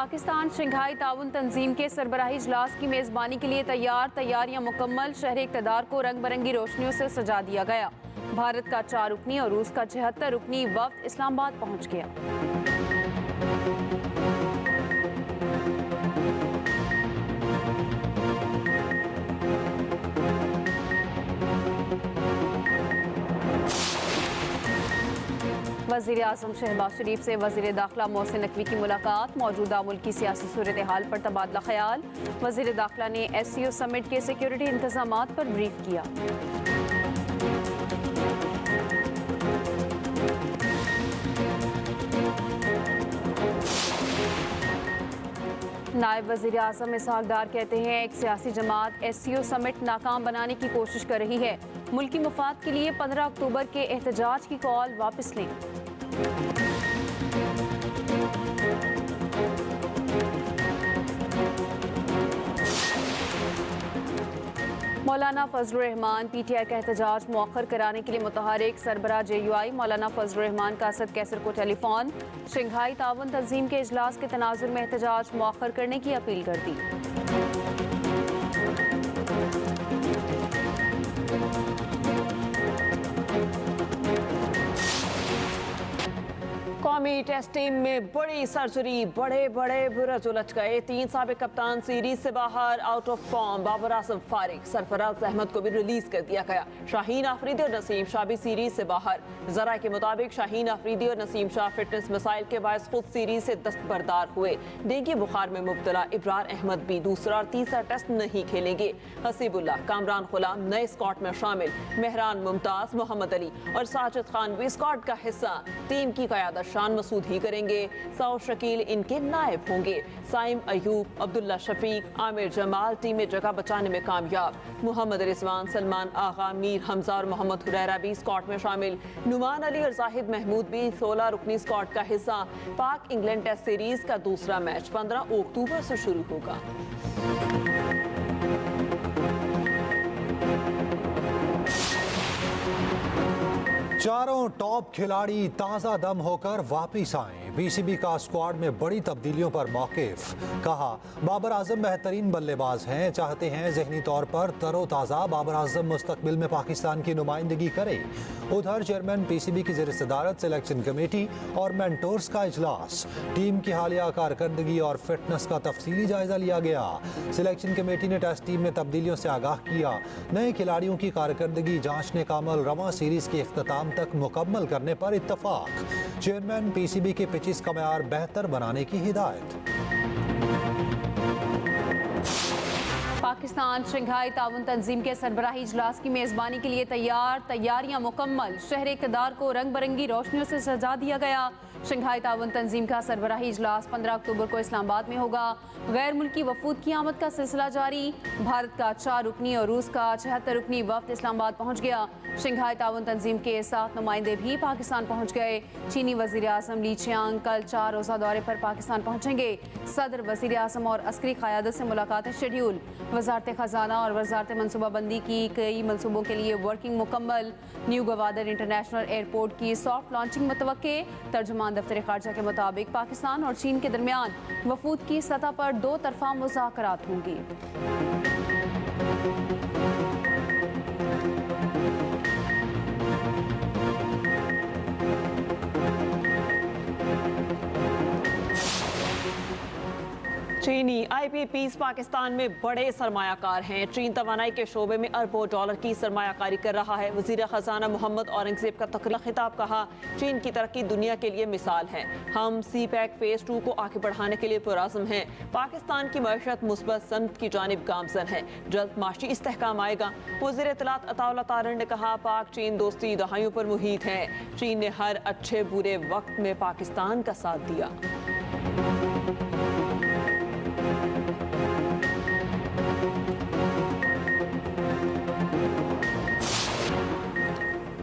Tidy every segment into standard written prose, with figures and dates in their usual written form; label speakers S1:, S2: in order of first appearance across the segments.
S1: Pakistan Shanghai ताउन तंजीम के सरबराही इजलास की मेज़बानी के लिए तैयारियां मुकम्मल। शहर इक़्तिदार को रंग बिरंगी रोशनियों से सजा दिया गया। भारत का 4 रुकनी और रूस का 76 रुकनी वफ्द इस्लामाबाद पहुंच गया। वज़ीर आज़म शहबाज शरीफ से वज़ीर दाखिला मोहसिन नकवी की मुलाकात। मौजूदा मुल्की सियासी सूरत हाल पर तबादला ख्याल। वज़ीर दाखिला ने SCO समिट के सिक्योरिटी इंतजामात पर ब्रीफ किया। नायब वज़ीर आज़म इसहाक डार कहते हैं एक सियासी जमात SCO समिट नाकाम बनाने की कोशिश कर रही है। मुल्की मफाद के लिए 15 अक्टूबर के एहतजाज की कॉल वापस लें। मौलाना फजलुर रहमान PTI का एहतजाज मौखर कराने के लिए मुतहरिक। सरबराह JUI मौलाना फजलुर रहमान का असद कैसर को टेलीफोन। शंघाई ताउन तंजीम के इजलास के तनाजुर में एहतजाज मौखर करने की अपील कर दी।
S2: कौमी टेस्ट टीम में बड़ी सर्जरी, बड़े बुरज उलझ गए। 3 साबिक कप्तान सीरीज से बाहर, out of form. Babar Azam फारिग, सरफराज अहमद को भी रिलीज कर दिया गया। शाहीन आफरीदी और नसीम शाह भी सीरीज से बाहर। जरा के मुताबिक शाहीन आफरीदी और नसीम शाह फिटनेस मसाइल के बायस खुद सीरीज से दस्तबरदार हुए। डेंगू बुखार में मुब्तला इब्रार अहमद भी दूसरा और तीसरा टेस्ट नहीं खेलेंगे। हसीबुल्लाह, कामरान गुलाम नए स्क्वाड में शामिल। मेहरान मुमताज, मोहम्मद अली और साजिद खान भी स्क्वाड का हिस्सा। टीम की क़यादत शान मसूद ही करेंगे। सऊद शकील इनके नायब होंगे। साइम अयूब, अब्दुल्ला शफीक, आमिर जमाल टीम में जगह बचाने में कामयाब। मोहम्मद रिजवान, सलमान आगा, मीर हमजा और मोहम्मद हुरैरा भी स्क्वाड में शामिल। नुमान अली और जाहिद महमूद भी 16 रुकनी स्क्वाड का हिस्सा। पाक इंग्लैंड टेस्ट सीरीज का दूसरा मैच 15 अक्टूबर से शुरू होगा।
S3: चारों टॉप खिलाड़ी ताज़ा दम होकर वापिस आए। PCB का स्क्वाड में बड़ी तब्दीलियों पर मौक़िफ़। कहा, बाबर आजम बेहतरीन बल्लेबाज हैं, चाहते हैं ज़हनी तौर पर तरोताज़ा बाबर आजम मुस्तकबिल में पाकिस्तान की नुमाइंदगी करे। उधर चेयरमैन PCB की ज़ेर सदारत सिलेक्शन कमेटी और मेंटोर्स का इजलास। टीम की हालिया कारकर्दगी और फिटनेस का तफसीली जायजा लिया गया। सिलेक्शन कमेटी ने टेस्ट टीम में तब्दीलियों से आगाह किया। नए खिलाड़ियों की कारकर्दगी जांचने का अमल रवां सीरीज के इख्तिताम तक मुकम्मल करने पर इत्तफाक। चेयरमैन PCB के पिचेस का मयार बेहतर बनाने की हिदायत।
S1: पाकिस्तान शंघाई ताउन तंजीम के सरबराही इजलास की मेज़बानी के लिए तैयारियां मुकम्मल। शहर इक़्तिदार को रंग बिरंगी रोशनियों से सजा दिया गया। शंघाई ताउन तंजीम का सरबराही इजलास 15 अक्टूबर को इस्लामाबाद में होगा। गैर मुल्की वफूद की आमद का सिलसिला जारी। भारत का 4 रुकनी और रूस का 76 रुकनी वफ्द इस्लामाबाद पहुंच गया। शंघाई ताउन तंजीम के 7 नुमाइंदे भी पाकिस्तान पहुंच गए। चीनी वज़ीर आज़म ली चियांग कल 4 रोज़ा दौरे पर पाकिस्तान पहुंचेंगे। सदर, वज़ीर आज़म और अस्करी क़यादत से मुलाकातें शेड्यूल। वज़ारत ख़जाना और वज़ारत मनसूबाबंदी की कई मनसूबों के लिए वर्किंग मुकम्मल। न्यू गवादर इंटरनेशनल एयरपोर्ट की सॉफ्ट लॉन्चिंग मुतवक्के। तर्जुमान दफ्तर ख़ारजा के मुताबिक पाकिस्तान और चीन के दरमियान वफूद की सतह पर 2 तरफ़ा मुज़ाकरात होंगी।
S2: चीनी IPPs पाकिस्तान में बड़े सरमायाकार हैं। चीन तवानाई के शोबे में अरबों डॉलर की सरमायाकारी कर रहा है। वज़ीर ख़जाना मोहम्मद औरंगज़ेब का तकरीर खिताब। कहा, चीन की तरक्की दुनिया के लिए मिसाल है। हम CPEC फ़ेज़ 2 को आगे बढ़ाने के लिए पुरज़्म हैं। पाकिस्तान की मईशत मुस्बत सनत की जानिब गामज़न है। जल्द माशी इस्तेहकाम आएगा। वज़ीर इत्तलात अताउल्लाह तारड़ ने कहा, पाक चीन दोस्ती दहाइयों पर मुहित है। चीन ने हर अच्छे बुरे वक्त में पाकिस्तान का साथ दिया।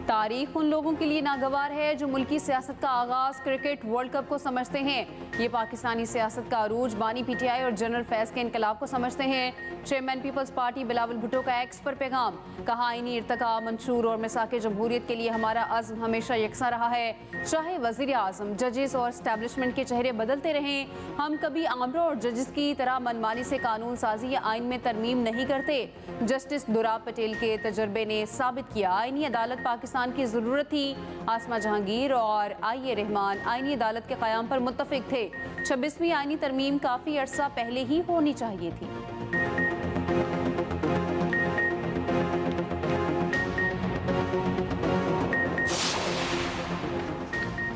S2: तारीख उन लोगों के लिए नागवार है जो मुल्की सियासत का आगाज क्रिकेट वर्ल्ड कप को समझते हैं।
S1: ये पाकिस्तानी सियासत का अरूज। बानी पीटीआई और जनरल फैज के इनकलाब को समझते हैं। Chairman Peoples Party Bilawal Bhutto का एक्स पर पैगाम, कहा आईनी इर्तका मंशूर और मिसाके जमहूरियत के लिए हमारा अज़्म हमेशा यकसा रहा है। चाहे वज़ीर आज़म, जजेस और स्टैब्लिशमेंट के चेहरे बदलते रहें, हम कभी आमरों और जजेस की तरह मनमानी से कानून साजी या आइन में तरमीम नहीं करते। जस्टिस दुराब पटेल के तजर्बे ने साबित किया आईनी अदालत पाकिस्तान की ज़रूरत थी। आसमा जहांगीर और आई ए रहमान आईनी अदालत के क़याम पर मुत्तफिक थे। 26वीं आईनी तरमीम काफ़ी अरसा पहले ही होनी चाहिए थी।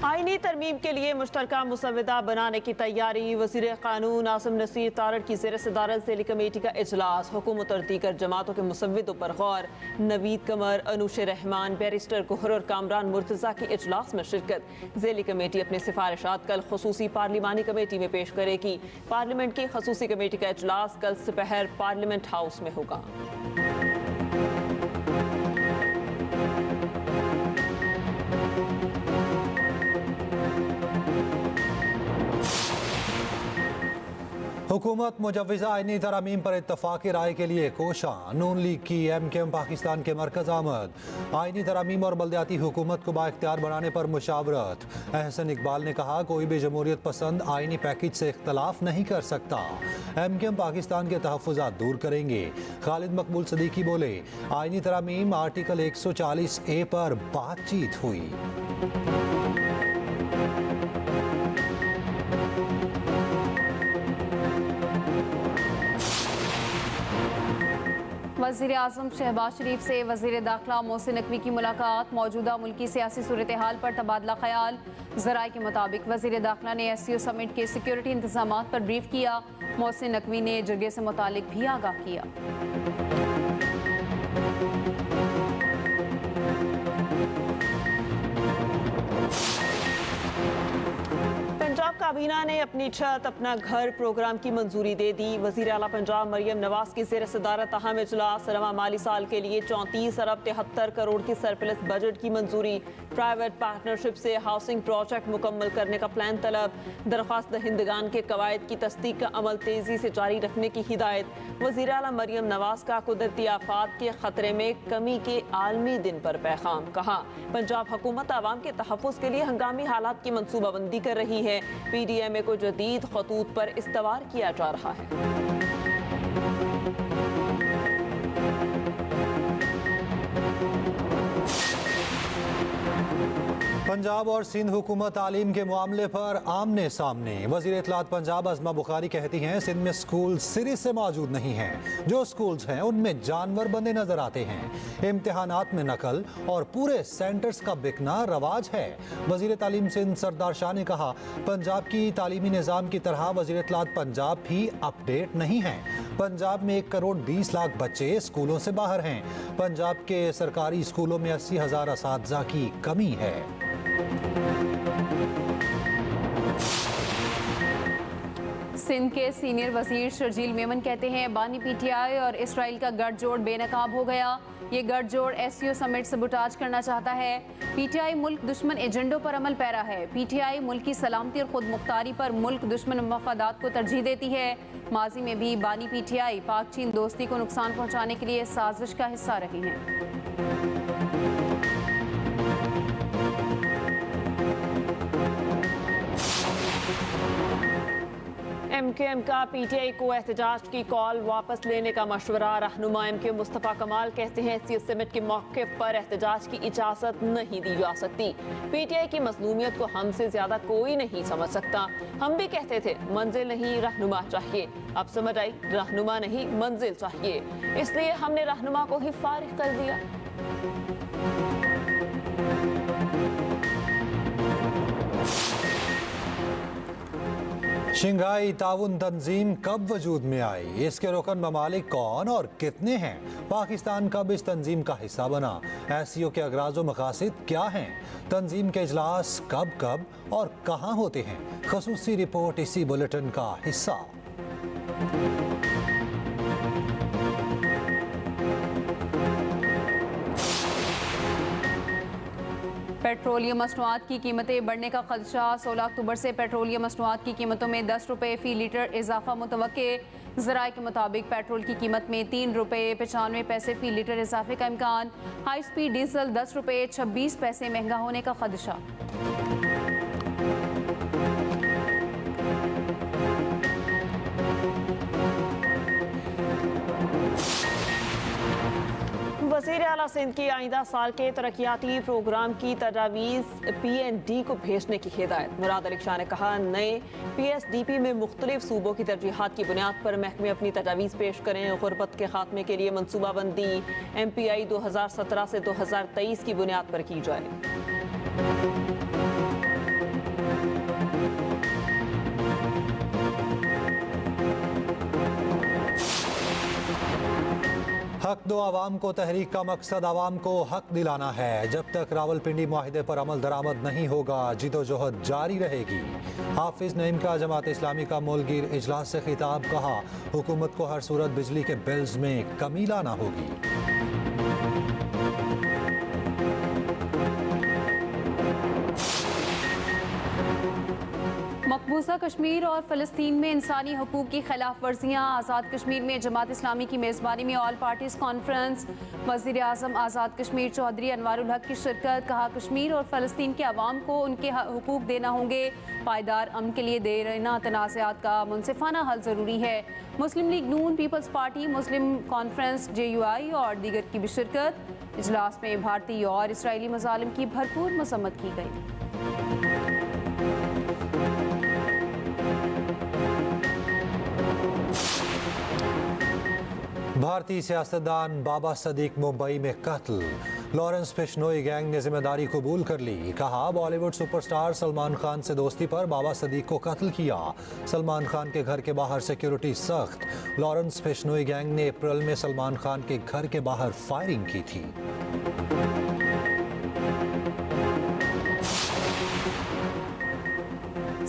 S2: आईनी तरमीम के लिए मुश्तरका मुसव्वदा बनाने की तैयारी। वज़ीर क़ानून आसिम नसीर तारड़ की ज़ेर सदारत ज़ैली कमेटी का इजलास। हुकूमत और दीगर जमातों के मुसव्वदों पर गौर। नवीद कमर, अनूश रहमान, बैरिस्टर गोहर और कामरान मुर्तज़ा की इजलास में शिरकत। ज़ैली कमेटी अपनी सिफारिशात कल खसूसी पार्लिमानी कमेटी में पेश करेगी। पार्लियामेंट की खसूसी कमेटी का इजलास कल दोपहर पार्लियामेंट हाउस में होगा।
S3: हुकूमत मुजव्वज़ा आईनी तरामीम पर इत्तफाक़ी राय के लिए कोशा। नून लीग की MKM पाकिस्तान के मरकज़ आमद। आईनी तरामीम और बल्दियाती हुकूमत को बाइख्तियार बनाने पर मुशावरत। अहसन इकबाल ने कहा कोई भी जमहूरियत पसंद आईनी पैकेज से इख्तलाफ नहीं कर सकता। MKM पाकिस्तान के तहफ़्फ़ुज़ात दूर करेंगे। खालिद मकबूल सदीकी बोले आईनी तरामीम आर्टिकल 140A पर बातचीत हुई।
S1: वज़ीर आज़म शहबाज शरीफ से वज़ीर दाखिला मोहसिन नकवी की मुलाकात। मौजूदा मुल्की सियासी सूरत हाल पर तबादला ख्याल। ज़राए के मुताबिक वज़ीर दाखिला ने SCO समिट के सिक्योरिटी इंतजामात पर ब्रीफ किया। मोहसिन नकवी ने जगह से मुतालिक भी आगाह किया।
S2: पंजाब काबीना ने अपनी छत अपना घर प्रोग्राम की मंजूरी दे दी। वज़ीर आला पंजाब मरियम नवाज की ज़ेर सदारत अहम इजलास। रवा माली साल के लिए 34 अरब 73 करोड़ की सरप्लस बजट की मंजूरी। प्राइवेट पार्टनरशिप से हाउसिंग प्रोजेक्ट मुकम्मल करने का प्लान तलब। दरख्वास्त दहिंदगान के कवायद की तस्दीक का अमल तेजी से जारी रखने की हिदायत। वज़ीर आला मरियम नवाज का कुदरती आफात के खतरे में कमी के आलमी दिन पर पैगाम, कहा पंजाब हुकूमत आवाम के तहफ़्फ़ुज़ के लिए हंगामी हालात की मनसूबाबंदी कर रही है। PDMA को जदीद खतूत पर इस्तवार किया जा रहा है।
S3: पंजाब और सिंध हुकूमत तालीम के मामले पर आमने सामने। वज़ीर इत्तलात पंजाब अज़मा बुखारी कहती हैं सिंध में स्कूल सिरे से मौजूद नहीं हैं। जो स्कूल्स हैं उनमें जानवर बंदे नजर आते हैं। इम्तिहानात में नकल और पूरे सेंटर्स का बिकना रवाज है। वज़ीर तालीम सिंध सरदार शाह ने कहा पंजाब की तालीमी निज़ाम की तरह वज़ीर इत्तलात पंजाब भी अपडेट नहीं है। पंजाब में 1 करोड़ 20 लाख बच्चे स्कूलों से बाहर हैं। पंजाब के सरकारी स्कूलों में 80,000 असातिज़ा की कमी है।
S1: सिंध के सीनियर वजीर शर्जील मेमन कहते हैं बानी PTI और इसराइल का गठजोड़ बेनकाब हो गया। ये गठजोड़ SCO समिट सबुटाज करना चाहता है। PTI मुल्क दुश्मन एजेंडों पर अमल पैरा है। PTI मुल्क की सलामती और खुद मुख्तारी पर मुल्क दुश्मन मफादात को तरजीह देती है। माजी में भी बानी PTI पाक चीन दोस्ती को नुकसान पहुँचाने के लिए साजिश का हिस्सा रही हैं।
S2: MKM का PTI को एहतजाज की कॉल वापस लेने का मशवरा। रहनुमा MKM मुस्तफ़ा कमाल कहते हैं SCO समिट के मौके पर एहतजाज की इजाज़त नहीं दी जा सकती। PTI की मज़लूमियत को हमसे ज़्यादा कोई नहीं समझ सकता। हम भी कहते थे मंजिल नहीं रहनुमा चाहिए। अब समझ आई रहनुमा नहीं मंजिल चाहिए, इसलिए हमने रहनुमा को ही फारिग कर दिया।
S3: शंघाई ताउन तंजीम कब वजूद में आई? इसके रुकन ममालिक कौन और कितने हैं? पाकिस्तान कब इस तंजीम का हिस्सा बना? SCO के अगराज व मकासिद क्या हैं? तंजीम के इजलास कब कब और कहाँ होते हैं? खसूसी रिपोर्ट इसी बुलेटिन का हिस्सा।
S1: पेट्रोलियम मसनूआत की कीमतें बढ़ने का खदशा। 16 अक्टूबर से पेट्रोलियम मसनूआत की कीमतों में 10 रुपये फ़ी लीटर इजाफा मुतवक्के। ज़राए के मुताबिक पेट्रोल की कीमत में 3 रुपये 95 पैसे फ़ी लीटर इजाफे का इम्कान। हाई स्पीड डीजल 10 रुपये 26 पैसे महंगा होने का खदशा।
S2: वज़ीर आला सिंध की आइंदा साल के तरक्याती प्रोग्राम की तजावीज़ PND को भेजने की हिदायत। मुराद अली शाह ने कहा, नए PSDP में मुख्तलिफ सूबों की तरजीहात की बुनियाद पर महकमे अपनी तजावीज़ पेश करें। गुरबत के खात्मे के लिए मनसूबाबंदी MPI 2017 से 2023 की बुनियाद पर की जाए।
S3: हक दो आवाम को तहरीक का मकसद आवाम को हक दिलाना है। जब तक रावलपिंडी मुआहिदे पर अमल दरामद नहीं होगा, जिदोजहद जारी रहेगी। हाफिज नईम का जमात इस्लामी का मुल्कीर इजलास से खिताब। कहा, हुकूमत को हर सूरत बिजली के बिल्स में कमी लाना होगी।
S1: मकबूजा कश्मीर और फ़लस्तीन में इंसानी हकूक़ की खिलाफ वर्जियाँ। आज़ाद कश्मीर में जमात इस्लामी की मेज़बानी में ऑल पार्टीज़ कॉन्फ्रेंस। वज़ीर आज़म आज़ाद कश्मीर चौधरी अनवारुल हक की शिरकत। कहा, कश्मीर और फ़लस्तीन के अवाम को उनके हकूक़ देना होंगे। पायदार अमन के लिए देना तनाज़ात का मुनसिफाना हल ज़रूरी है। मुस्लिम लीग नून, पीपल्स पार्टी, मुस्लिम कॉन्फ्रेंस, JUI और दीगर की भी शिरकत। इजलास में भारतीय और इसराइली मज़ालिम की भरपूर मसम्मत की गई।
S3: भारतीय सियासतदान बाबा सदीक मुंबई में कत्ल। लॉरेंस बिश्नोई गैंग ने जिम्मेदारी कबूल कर ली। कहा, बॉलीवुड सुपरस्टार सलमान खान से दोस्ती पर बाबा सदीक को कत्ल किया। सलमान खान के घर के बाहर सिक्योरिटी सख्त। लॉरेंस बिश्नोई गैंग ने अप्रैल में सलमान खान के घर के बाहर फायरिंग की थी।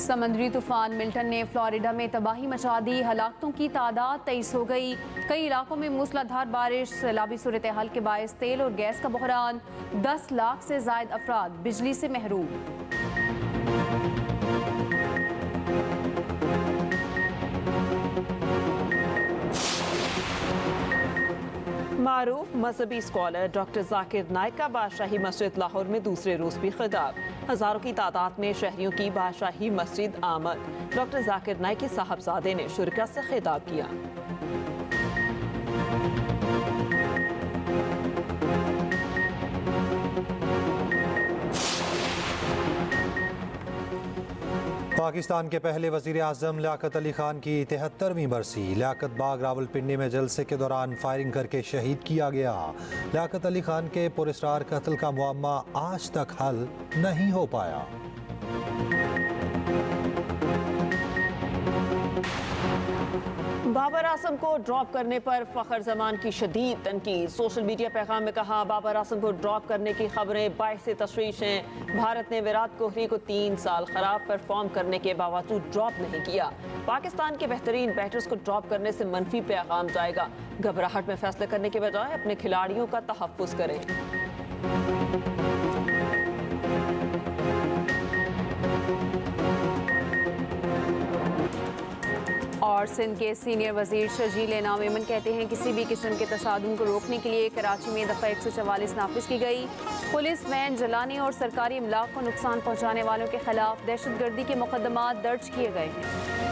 S1: समंदरी तूफान मिल्टन ने फ्लोरिडा में तबाही मचा दी। हलाकतों की तादाद 23 हो गई। कई इलाकों में मूसलाधार बारिश, सैलाबी सूरत हाल के बायस तेल और गैस का बहरान। 10 लाख से जायद अफराद बिजली से महरूम।
S2: मारूफ मजहबी स्कॉलर डॉक्टर जाकिर नाइक का बादशाही मस्जिद लाहौर में दूसरे रोज भी खिताब। हजारों की तादाद में शहरियों की बादशाही मस्जिद आमद। डॉक्टर जाकिर नाइक के साहबजादे ने शुरका से खिताब किया।
S3: पाकिस्तान के पहले वज़ीर आज़म लियाकत अली खान की 73वीं बरसी। लियाकत बाग रावलपिंडी में जलसे के दौरान फायरिंग करके शहीद किया गया। लियाकत अली खान के पुरस्कार कत्ल का मुअम्मा आज तक हल नहीं हो पाया।
S2: बाबर आजम को ड्रॉप करने पर फखर जमान की शदीद तनकीद। सोशल मीडिया पैगाम में कहा, बाबर आजम को ड्रॉप करने की खबरें बाइस तशवीश हैं। भारत ने विराट कोहली को 3 साल खराब परफॉर्म करने के बावजूद ड्रॉप नहीं किया। पाकिस्तान के बेहतरीन बैटर्स को ड्रॉप करने से मनफी पैगाम जाएगा। घबराहट में फैसले करने के बजाय अपने खिलाड़ियों का तहफ्फुज़ करें।
S1: और सिंध के सीनियर वजीर शर्जील इनाम मेमन कहते हैं, किसी भी किस्म के तसादुम को रोकने के लिए कराची में दफ़ा 144 नाफिज की गई। पुलिस वैन जलाने और सरकारी इमलाक को नुकसान पहुँचाने वालों के खिलाफ दहशतगर्दी के मुकदमा दर्ज किए गए हैं।